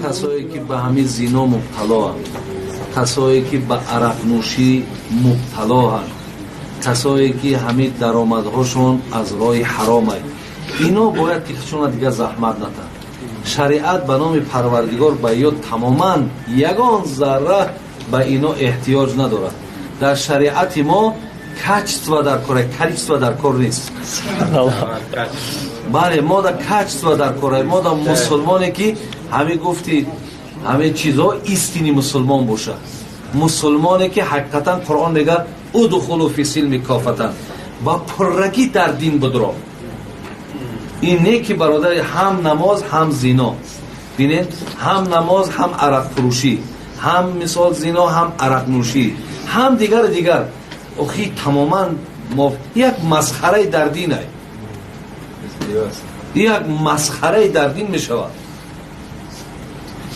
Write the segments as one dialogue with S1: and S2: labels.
S1: کسایی که به همین زنا مبتلا هستند، کسایی که به عرق نوشی مبتلا هستند، کسایی که همین درآمدهاشون از راه حرام است، اینا باید که خودشون دیگه زحمت ندن. شریعت به نام پروردگار به یا تماما یگان ذره به اینا احتیاج ندارد. در شریعت ما کچتوا در کار، کچتوا در کار نیست. بله، ما در کچتوا در کار، ما در مسلمانی که همه گفتی همه چیزها ایستینی مسلمان باشه، مسلمانی که حقیقتا قرآن میگه ادخلوا فی السلم کافتا، با پرگی در دین بدرو. این نه که برادر هم نماز هم زنا، ببینید هم نماز هم عرق فروشی، هم مثال زنا هم عرق نوشی، هم دیگر اخی تماما یک مسخره در دین است، یک مسخره در دین می شود.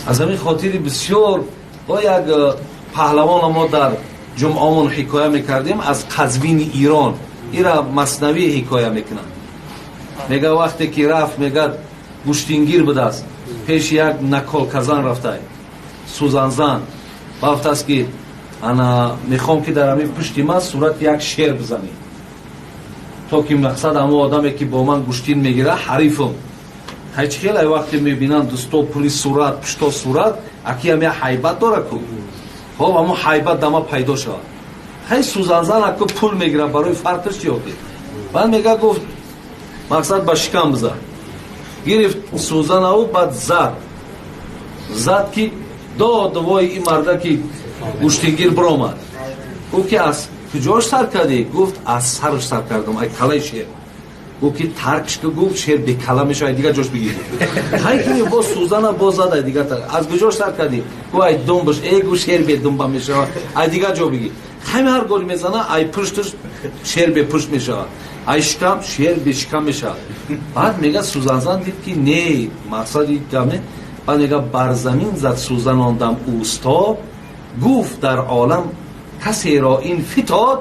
S1: از همین خاطر بسیار با یک پهلوان ما در جمعهمون حکایه میکردیم از قزوین ایران، ایرا مثنوی حکایه میکنن. میگه وقتی که رفت میگه گوشتینگیر بوده است، پیش یک نکال کزن رفته سوزنزن گفت است که انا میخوام که در همین پشت من صورت یک شیر بزنی تا که مقصد همه آدمی که با من گوشتین میگیره حریفم. هیچ خیلی وقتی میبینن دستا پولی صورت پشتا صورت اکی همه حیبت داره کو، خب اما حیبت دما پیدا شد. هی سوزنزن اکو پول میگیره برای فرقش چی ہوتی؟ بعد میگه گفت مقصد با شکم بزن، گرفت سوزن او بعد زد که دوای این مرده که گوشتینگیر برآمد. گفت که از کجاش سر کردی؟ گفت از سرش سر کردم، ای کلای شیر. گفت که ترکش که گفت شیر به کلا میشه دیگه جاش بگیری. هی که با سوزن با زد دیگه از کجاش سر کردی؟ گفت ای دنبش، ای گفت شیر به دنبا میشه ای دیگه جا بگیر. همین هر گل میزنه ای پشتش شیر به پشت میشه، ای شکم شیر به شکم میشه. بعد میگه سوزنزن دید که نه مقصد دمه. بعد میگه بر زمین زد سوزناندم اوستا، گفت در عالم کسی را این فتاد،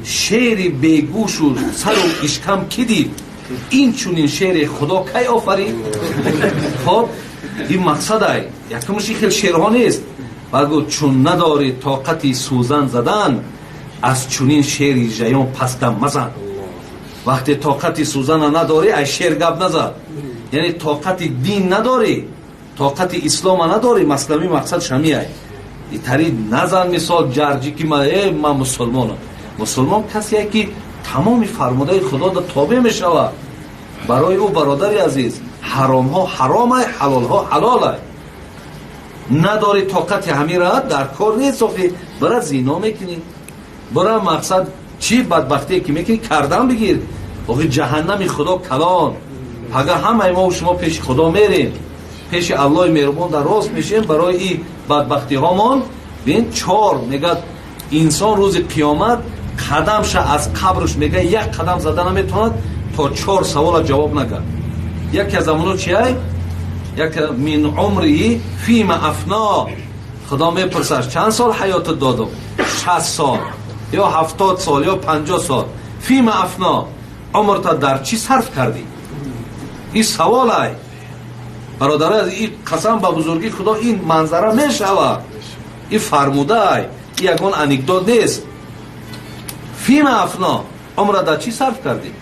S1: شیر بیگوش و سر و اشکم کی دید، این چون این شیر خدا کی آفرید. خب این مقصد ای یکمشی خیلی شیرها نیست. بعد گفت چون نداری طاقتی سوزن زدن، از چونین شیری جیان پستم مزن. وقتی طاقتی سوزن نداری ای شیر گب نزد، یعنی طاقت دین نداری، طاقت اسلام نداری. مثلا مقصد شمی ای ایتری نزن مثال جرجی که من مسلمانم. مسلمان کسی که تمام فرموده خدا در تابع می شود. برای او برادری عزیز حرام ها حرام ای، حلال ها حلال ای. نداری طاقت همین را در کار نیست، برای زینا میکنی، برای مقصد چی بدبختی که میکنی کردن بگیر. جهنم خدا کلان. اگر همه ما و شما پیش خدا میریم، پیش الله مهربان در راست میشیم برای این بدبختی هامان. ببین چهار میگه انسان روز قیامت قدمش از قبرش میگه یک قدم زدن نمیتوند تا 4 سوال جواب نگه. یکی از امونو چیه؟ یک من عمری فیم افنا، خدا میپرسش چند سال حیات دادم؟ 60 سال یا 70 سال یا 50 سال. فیم افنا، عمرت در چی صرف کردی؟ این سوال ای برادر. از این قسم به بزرگی خدا این منظره میشود، این فرموده ای، این یکان انکدوت نیست. فیم افنا، عمرت در چی صرف کردی؟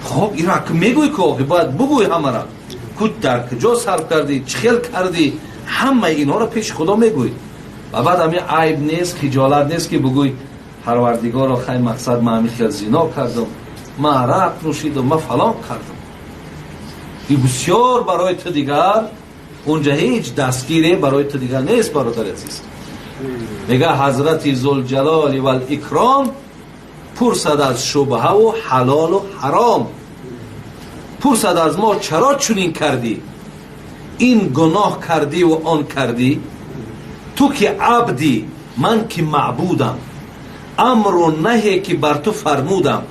S1: خب این را که میگوی که باید بگوی همه را کود در کجا صرف کردی، چه خیل کردی، همه اینا را پیش خدا میگوی. و بعد همین عیب نیست، خجالت نیست که بگوی پروردگار را خیلی مقصد من همین خیل زنا کردم، من عرق نوشیدم، من فلان کردم. این بسیار برای تو دیگر اونجا هیچ دستگیری برای تو دیگر نیست برادر عزیز. میگه حضرت ذوالجلال و الاکرام پرسد از شبهه و حلال و حرام، پرسد از ما چرا چنین کردی، این گناه کردی و آن کردی. تو که عبدی من که معبودم، امر و نهی که بر تو فرمودم،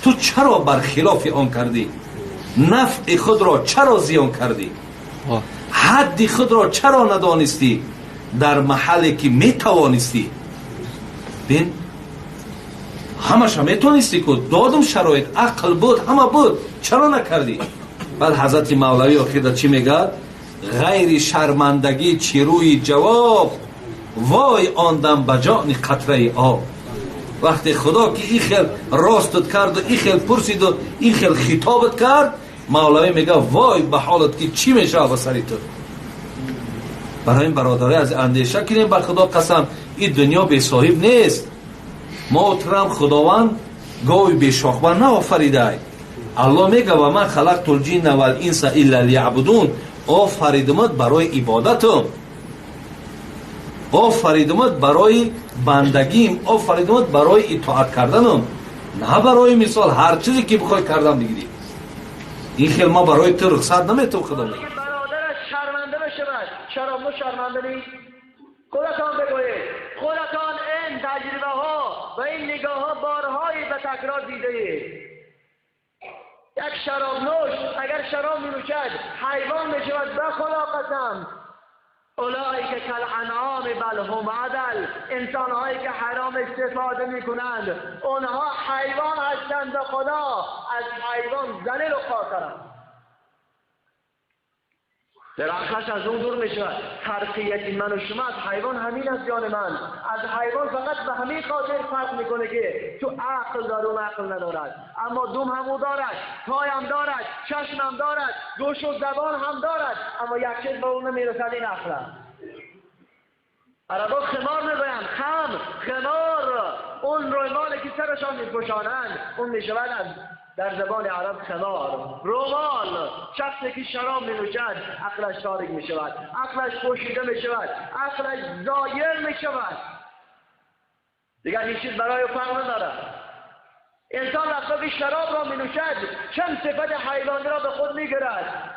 S1: تو چرا برخلاف آن کردی، نفع خود را چرا زیان کردی، حد خود را چرا ندانستی در محلی که می توانستی. بین همش میتونستی که دادم شرایط عقل بود همه بود، چرا نکردی؟ بعد حضرت مولوی آخر چی میگه؟ غیر شرمندگی چیروی جواب، وای آندم بجان قطره آب. وقتی خدا که این خیل راستت کرد و این خیل پرسید و این خیل خطابت کرد، مولوی میگه وای به حالت که چی میشه به سری تو. برای این برادری از اندیشه کنیم، بر خدا قسم این دنیا بی صاحب نیست. محترم خداوند گاوی بی شاخبر نآفریده. الله میگه و من خلقت الجن والانس الا لیعبدون، آفریدمت برای عبادتم، آفریدمت برای بندگیم، آفریدمت برای اطاعت کردنم، نه برای مثال هر چیزی که بخوای کردم بگیری. این خیلی ما برای تو رخصت نمیتون. خدا میگه
S2: برادرش شرمنده بشود، شرابنو شرمنده نیست. خودتان بگویید، خودتان این تجربه ها و این نگاه ها بارهایی به تکرار دیده اید. یک شرابنوش اگر شراب می نوشد حیوان می شود. به خدا قسم اولئک کالانعام بل هم اضل، انسان هایی که حرام استفاده می کنند اونها حیوان هستند. به خدا از حیوان ذلیل و خاطرند. در آخرش از اون دور می شود. فرقیت من و شما از حیوان همین است جان من. از حیوان فقط به همین خاطر فرق میکنه که تو عقل داره و عقل ندارد، اما دوم همو دارد، پای هم دارد، چشم هم دارد، گوش و زبان هم دارد، اما یک چیز به اون نمیرسد، این عقل است. عربا خمار میگویند، خمار اون رومالی که سرشان میپوشانند اون میشود از در زبان عرب خمار. رومال شخصی که شراب می نوشد عقلش تاریک می شود، عقلش پوشیده می شود، عقلش زایر می شود، دیگر هیچ چیز برای فرق ندارد. انسان وقتی شراب را می نوشد چند صفت حیوانی را به خود می گیرد.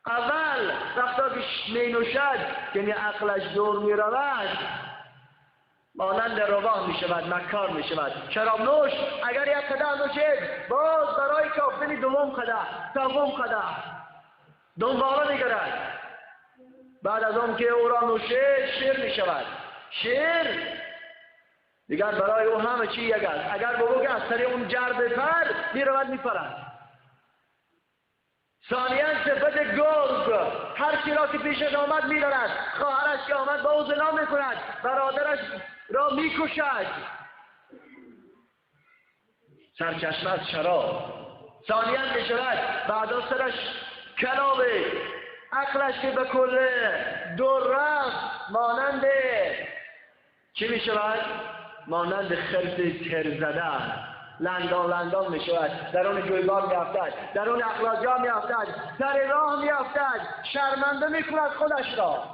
S2: اول وقتی می نوشد یعنی عقلش دور می رود، مانند روباه می شود، مکار می شود. شراب نوش اگر یک قدح نوشید باز برای کافتن دوم قدح، سوم قدح دنباله می گرد. بعد از اون که او را نوشید شیر می شود. شیر دیگر برای او همه چی یک است. اگر بگو که از سری اون جرد پر می رود می پرد. ثانیاً صفت گرگ، هر چی را که پیشش آمد می دارد. خواهرش که آمد با او زنا می کند، برادرش را می کشد. سرچشمه از شراب. ثانیاً می شود بعدا سرش کلابه، عقلش که به کل دور رفت، مانند چی می شود؟ مانند خرس تر زده لندان می شود، در اون جویبار می افتد، در اون اخلاجا می افتد، در راه می افتد، شرمنده می کند خودش را.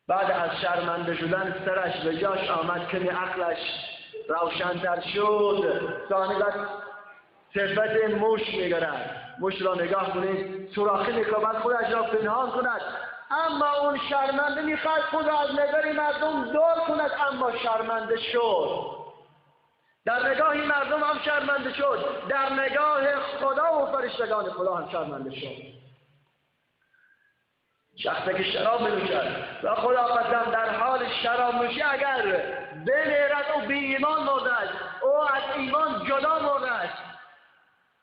S2: بعد از شرمنده شدن سرش به جاش آمد که عقلش روشن‌تر شد. ثانی بعد صفت موش می‌گرد. موش را نگاه کنید، سوراخی می‌کند، خودش را پنهان کند، اما اون شرمنده می‌خواهد خود را از نظر مردم دور کند، اما شرمنده شد. در نگاه مردم هم شرمنده شد، در نگاه خدا و فرشتگان خدا هم شرمنده شد. شخصی که شراب می‌نوشد و خدا قسم در حال شراب نوشی اگر بمیرد او بی ایمان مرده است، او از ایمان جدا مرده است.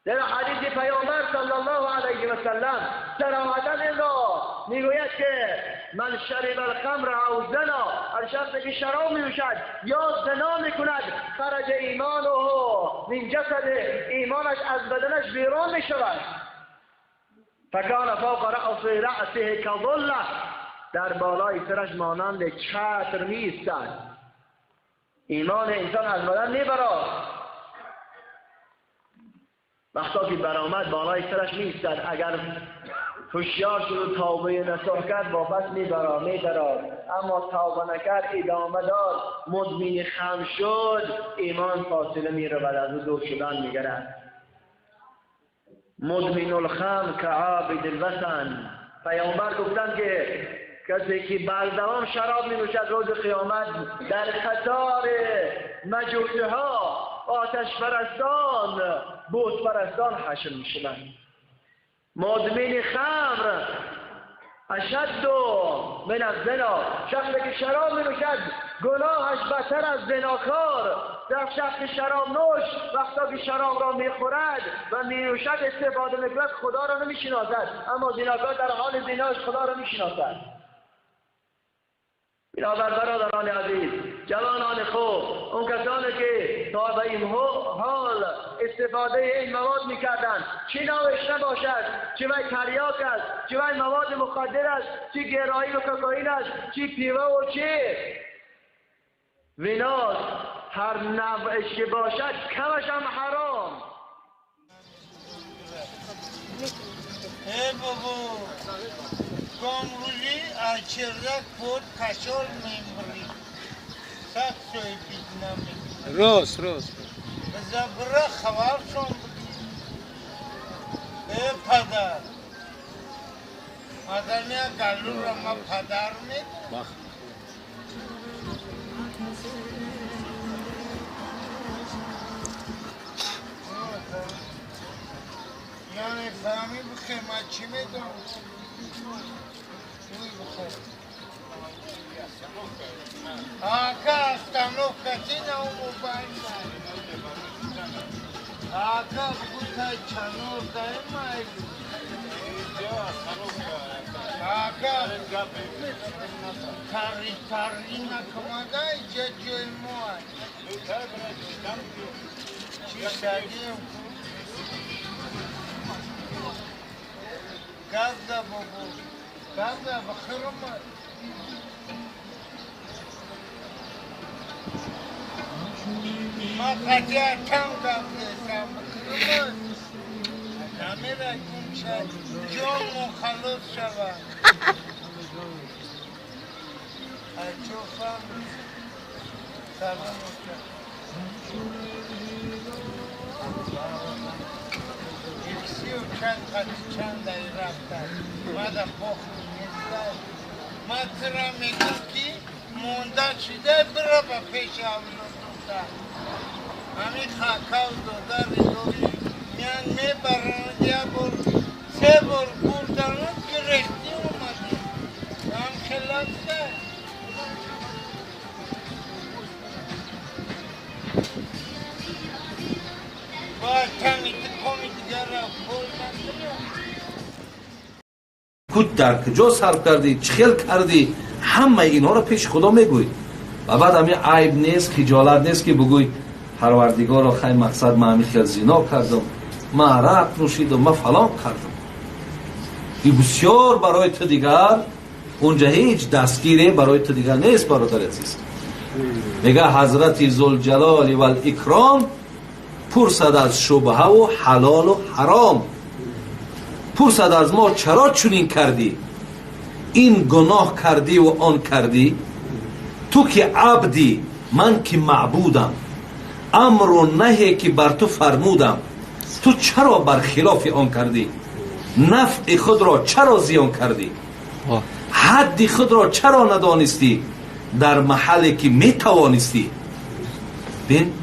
S2: در حدیث پیامبر صلی الله علیه و سلم صراحتاً این را میگوید که من شرب الخمر او زنا، هر شخصی که شراب می‌نوشد یا زنا می‌کند خرج ایمانه من جسد، ایمانش از بدنش بیرون می‌شود. فکان فوق رأسه کظله، در بالای سرش مانند چتر می‌ایستد. ایمان انسان از بدن میبرد، وقتا که برآمد بالای سرش می‌ایستد. اگر هوشیار شد و توبه نصوح کرد واپس می‌دارد، اما توبه نکرد ادامه داد، مدمن خمر شد، ایمان فاصله می‌رود، از او دور شدن می‌گیرد. مدمن الخمر کعابد الوثن. پیامبر گفتند که کسی که بردوام شراب می نوشد روز قیامت در قطار مجوسه ها، آتش پرستان، بت پرستان حشر می شوند. مدمن خمر اشد من الزنا. شخصی که شراب می نوشد گناهش بدتر از زناکار. در شخص شراب نوش وقتا که شراب را می خورد و می نوشد استفاده می کند خدا را نمی شناسد، اما زناکار در حال زناش خدا را می شناسد. بنابر برادران عزیز، جوانان خوب، اون کسانی که تا به این حال استفاده این مواد میکردن، چی نوش نباشد، چی وی تریاک است، چی وی مواد مخدر است، چی گرایی و کوکائین است، چی پیوه و چی ویناس، هر نوعش که باشد کمش هم حرام.
S3: ای بابا گامرولی اچرک بود کشال میمری سخت سوی بید نمی
S4: روز
S3: بزبره خبر شون بودی. ای پدر آدمی گلو را ما پدر میدن. یعنی فهمی بخیر من چی میدونم آقا остановкати на умубайна آقا بوتا چانور دائمای آقا تاری نکمادای ججوی موای چی شدیم گازده بابو گازده بخیرم ما قطعه کم گفتم بخیرم نمیره کن شد جان مخلص شود چوفم سلام چند دایی رفتن مدم بخور نیستن ما ترا میگم که مونده شده برا با پیش اولو دوتا همین خاکاو دودا ریدوی میان میبرند یا بر سه بر بردنات گرفتی اومدی هم خلاف ده باید تنگی تکومی دیگر را پول
S1: کود در کجا صرف کردی، چخیل کردی، همه اینا رو پیش خدا میگوی و بعد همین عیب نیست، خجالت نیست که بگوی پروردگار خیر مقصد من همین خیل زنا کردم، من عرق نوشیدم، من فلان کردم. این بسیار برای تو دیگر اونجا هیچ دستگیری برای تو دیگر نیست برادر عزیز. میگه حضرت ذوالجلال و الاکرام پرسد از شبهه و حلال و حرام، پرسد از ما چرا چنین کردی، این گناه کردی و آن کردی، تو که عبدی من که معبودم، امر و نهی که بر تو فرمودم، تو چرا برخلاف آن کردی، نفع خود را چرا زیان کردی، حد خود را چرا ندانستی در محلی که می توانستی. بین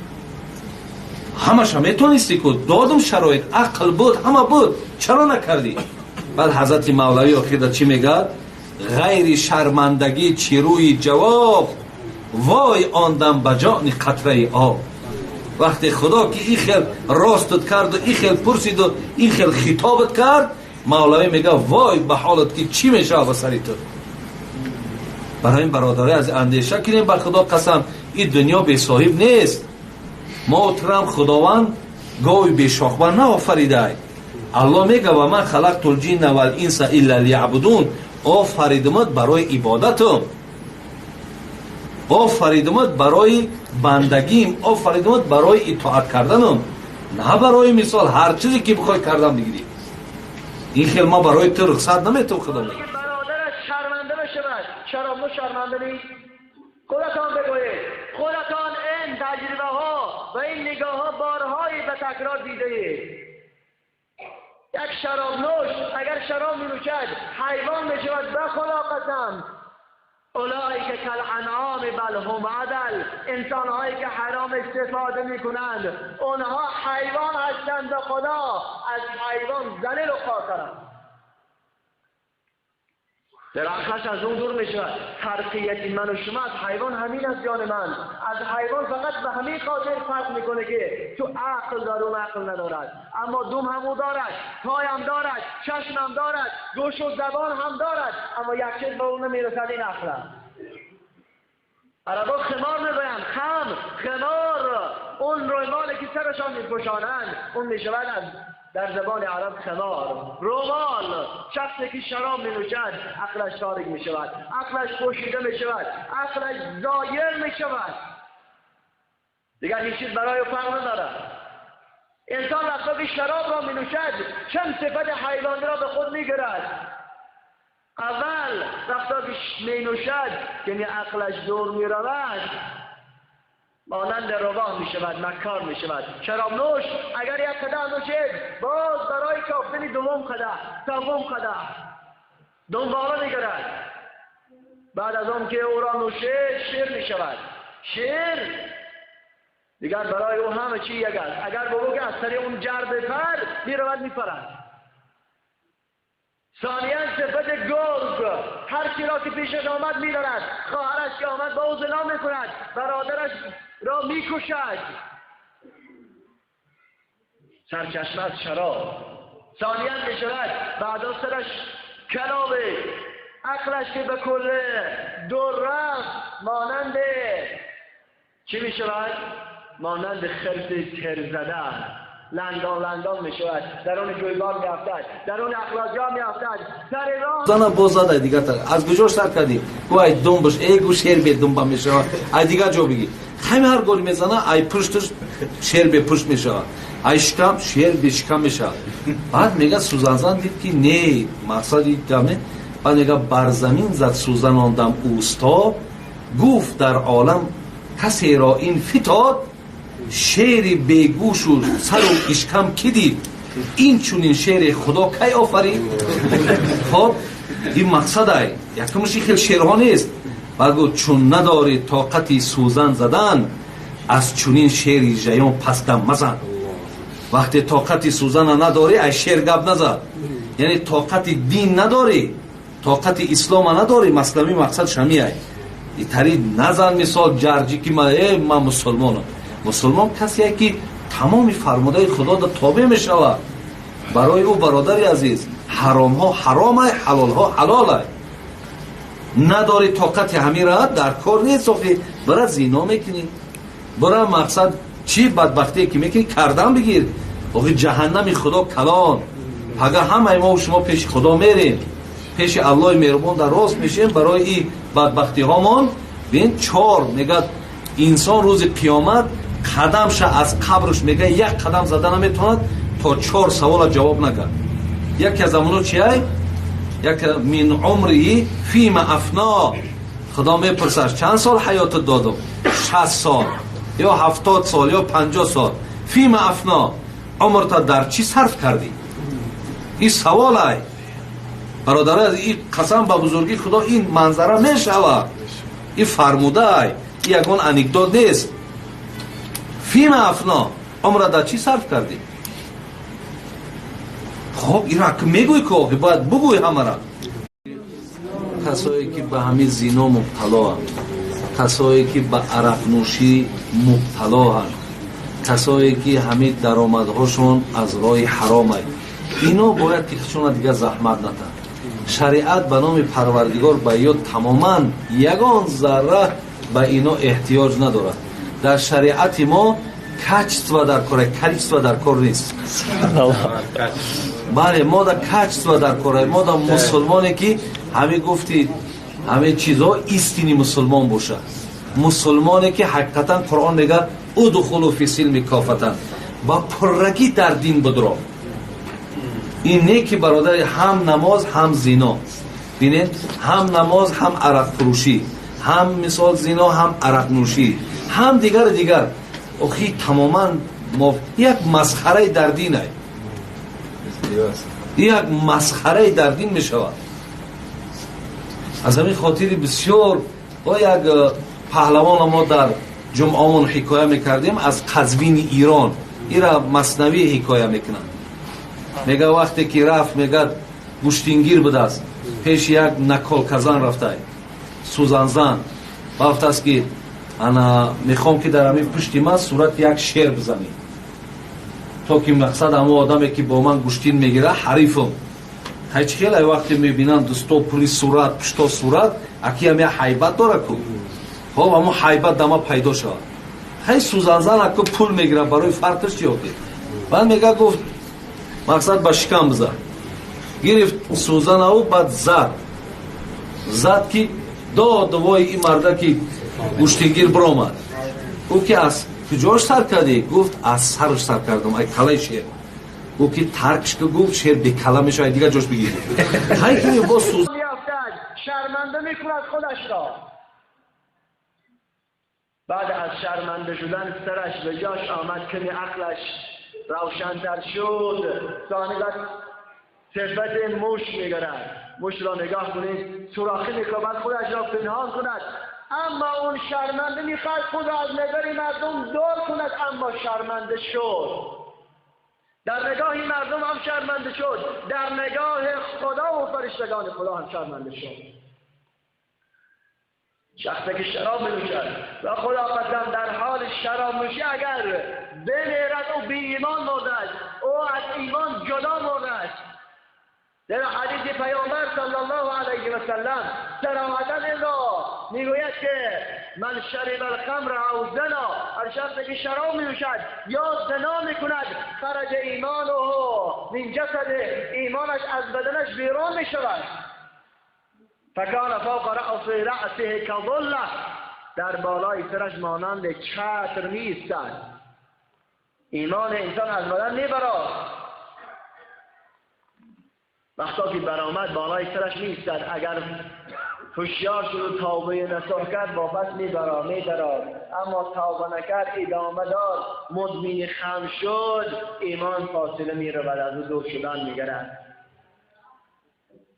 S1: همش هم میتونستی که دادم شرایط عقل بود همه بود چرا نکردی. بعد حضرت مولوی آخر چی میگه؟ غیر شرمندگی چیروی جواب، وای آندم بجان قطره آب. وقتی خدا که این خیل راستت کرد و این خیل پرسید و این خیل خطابت کرد، مولوی میگه وای به حالت که چی میشه به سری تو. برای این برادره از اندیشه کنیم بر خدا قسم این دنیا بی صاحب نیست. محترم خداوند گاوی بی شاخبر نآفریده. الله میگه و من خلقت الجن و الانس الا لیعبدون، آفریدمت برای عبادتم، آفریدمت برای بندگیم، آفریدمت برای اطاعت کردنم، نه برای مثال هر چیزی که بخوای کردم بگیری. این خیلی ما برای تو رخصت نمیتونم خدا میگه.
S2: برادرش شرمنده بشود، چرا ما شرمنده نیست؟ خودتان بگویید، خودتان این تجربه ها و این نگاه ها بارهایی به تکرار دیده اید. یک شراب نوش اگر شراب می نوشد حیوان می شود، به خدا قسم اولئک کالانعام بل هم عدل، انسان هایی که حرام استفاده می کنند اونها حیوان هستند، به خدا از حیوان ذلیل و خاطرند. درخش از اون دور می شود. فرقیت من و شما از حیوان همین است جان من. از حیوان فقط به همین خاطر فرق میکنه که تو عقل داره و عقل ندارد، اما دوم هم دارد، پای هم دارد، چشم هم دارد، گوش و زبان هم دارد، اما یک چیز به اون نمیرسد، این عقل است. عربا خمار میگویند، خمار اون رومالی که سرشان میپوشانند اون میشود از در زبان عرب خمار. رومال شخصی که شراب مینوشد عقلش تاریک میشود، عقلش پوشیده میشود، عقلش زایر میشود، دیگر هیچ چیز برای فرق ندارد. انسان وقتی که شراب را مینوشد چند صفت حیوانی را به خود میگیرد. اول وقتی که مینوشد یعنی عقلش دور میرود، مانند روان می شود، مکار می شود. شراب نوش اگر یک قدح نوشید باز برای کافتن دوم قدح، سوم قدح دنباله می گرد. بعد از اون که او را نوشید شیر می شود. شیر دیگر برای او همه چی یک است. اگر بگو که از سر اون جر بپر می رود می پرد. ثانیاً صفت گرگ، هر چی را که پیشش آمد می دارد. خواهرش که آمد با او زنا می کند، برادرش را می کشد. سرچشمه از شراب. ثانیاً می شود بعد از سرش کلابه، عقلش که به کل دور رفت مانند چی می شود؟ مانند خرس تر زده لندان می شود، در اون جویبار می افتد، در اون اخلاجا می افتد، سر راه
S1: زنه باز زده دیگه تا از کجا سر کردی وای دنبش ای گوش شیر به دنبا می شود، ای دیگه جا بگی همه هر گل میزنه ای پشتش شیر به پشت می شود، ای شکم شیر به شکم می شود. بعد میگه سوزن دید که نه مقصدی دمه، بعد میگه بر زمین زد سوزن آندم اوستا، گفت در عالم کسی را این فتاد، شیر بیگوش و سر و اشکم کی دید، این چونین شیر خدا کی آفرید. خب این مقصد ای یکمش خیلی شیرها نیست، بگو چون نداری طاقتی سوزن زدن، از چونین شیر جیان پستم مزن. وقتی طاقتی سوزن نداری ای شیر گپ نزد، یعنی طاقت دین نداری، طاقت اسلام نداری، مسلمی مقصد شمی ای تری نزن. مثال جرجی که من مسلمانم. مسلمان کسی که تمام فرموده خدا را تابع می شود. برای او برادری عزیز حرام ها حرام ای، حلال ها حلال ای. نداری طاقت همین را در کار نیست، برای زینا میکنی، برای مقصد چی بدبختی که میکنی کردن بگیر، جهنم خدا کلان. اگر همه ما و شما پیش خدا میریم، پیش الله مهربان در راست میشیم برای این بدبختی هامان. ببین چهار میگه انسان روز قیامت قدمش از قبرش میگه یک قدم زدن نمیتوند تا 4 سوال جواب نگه. یکی از امونو چیه؟ یک من عمری فیم افنا، خدا میپرسش چند سال حیات دادم؟ 60 سال یا 70 سال یا 50 سال. فیم افنا، عمرت در چی صرف کردی؟ این سوال ای برادر از این قسم به بزرگی خدا این منظره میشود، این فرموده ای، این یکون انکدوت نیست. فیم افنا، عمرت در چی صرف کردی؟ خب این را که میگوی که باید بگوی همه را. کسایی که به همین زینا مبتلا هست، کسایی که به عرق نوشی مبتلا هست، کسایی که همین درآمدهاشون از راه حرام هست، اینا باید که خودشون دیگه زحمت ندن. شریعت به نام پروردگار به یاد تماما یگان ذره به اینا احتیاج نداره. در شریعت ما کچتوا در کاره، کچتوا در کار نیست. بله ما در کچتوا در کاره، ما در مسلمانی که همه گفتید همه چیزها ایستینی مسلمان باشه، مسلمانی که حقیقتا قرآن میگه ادخلوا فی السلم کافتا، با پرگی در دین بدرو. این نه که برادر هم نماز هم زنا، ببینید هم نماز هم عرق فروشی، هم مثال زنا هم عرق نوشی، هم دیگر اخی تماما یک مسخره در دین است، یک مسخره در دین می شود. از همین خاطر بسیار با یک پهلوان ما در جمعهمون حکایه میکردیم از قزوین ایران، این را مثنوی حکایه میکنن. میگه وقتی که رفت میگه گوشتینگیر بود است، پیش یک نکال کزن رفته سوزن زن گفته است که انا میخوام که در همین پشت من صورت یک شیر بزنی تا که مقصد همه آدمی که با من گوشتین میگیره حریفم. هیچ خیلی وقتی میبینن دستا پوری صورت پشتا صورت اکی همه حیبت داره کو خب اما حیبت دما پیدا شد. هی سوزن زن اکو پول میگیره برای فرقش چی ہوگی بعد میگه گفت مقصد با شکم بزن گرفت سوزن او بعد زد که دوای این مرده که گوشتگیر برآمد او که از کجاش سر کردی گفت از سرش سر کردم ای کلای شیر او که ترکش که گفت شیر بی کلا میشه دیگه جاش بگیری هی که با سوزن
S2: شرمنده میکند خودش را بعد از شرمنده شدن سرش به جاش آمد که عقلش روشن‌تر شد ثانیت صفت موش میگرد موش را نگاه کنید سوراخی میکند خودش را پنهان کند اما اون شرمنده میخواد خود را از نظر مردم دور کند اما شرمنده شد در نگاه مردم هم شرمنده شد در نگاه خدا و فرشتگان خدا هم شرمنده شد. شخصی که شراب می‌نوشد و خدا قسم در حال شراب نوشی اگر بمیرد او بی ایمان مرده است او از ایمان جدا مرده است. در حدیث پیامبر صلی الله علیه و سلم صراحتاً این را میگوید که من شرب الخمر او زنا هر شخصی که شراب می‌نوشد یا زنا میکند خرج ایمانه من جسد ایمانش از بدنش بیرون میشود فکان فوق رأسه کظله در بالای سرش مانند چتر می‌ایستد. ایمان انسان از بدن میبرد وقتا که برآمد بالای سرش می‌ایستد اگر هوشیار شد و توبه نصوح کرد واپس می‌دارد اما توبه نکرد ادامه داد مدمن خمر شد ایمان فاصله می‌رود از او دور شدن می‌گیرد.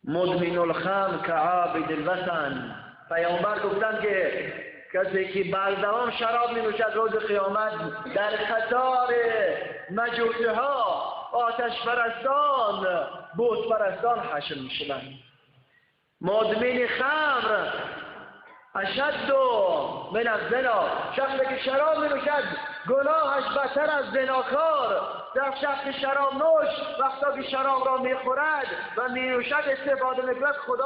S2: مدمن الخمر که عابد الوثن پیامبر گفتند که کسی که بردوام شراب می نوشد روز قیامت در قطار مجوسه ها آتش پرستان بت پرستان حشر می شوند. مدمن خمر اشد من الزنا شخصی که شراب می نوشد گناهش بدتر از زناکار. در شخص شراب نوش وقتا که شراب را می خورد و می نوشد استفاده می کند خدا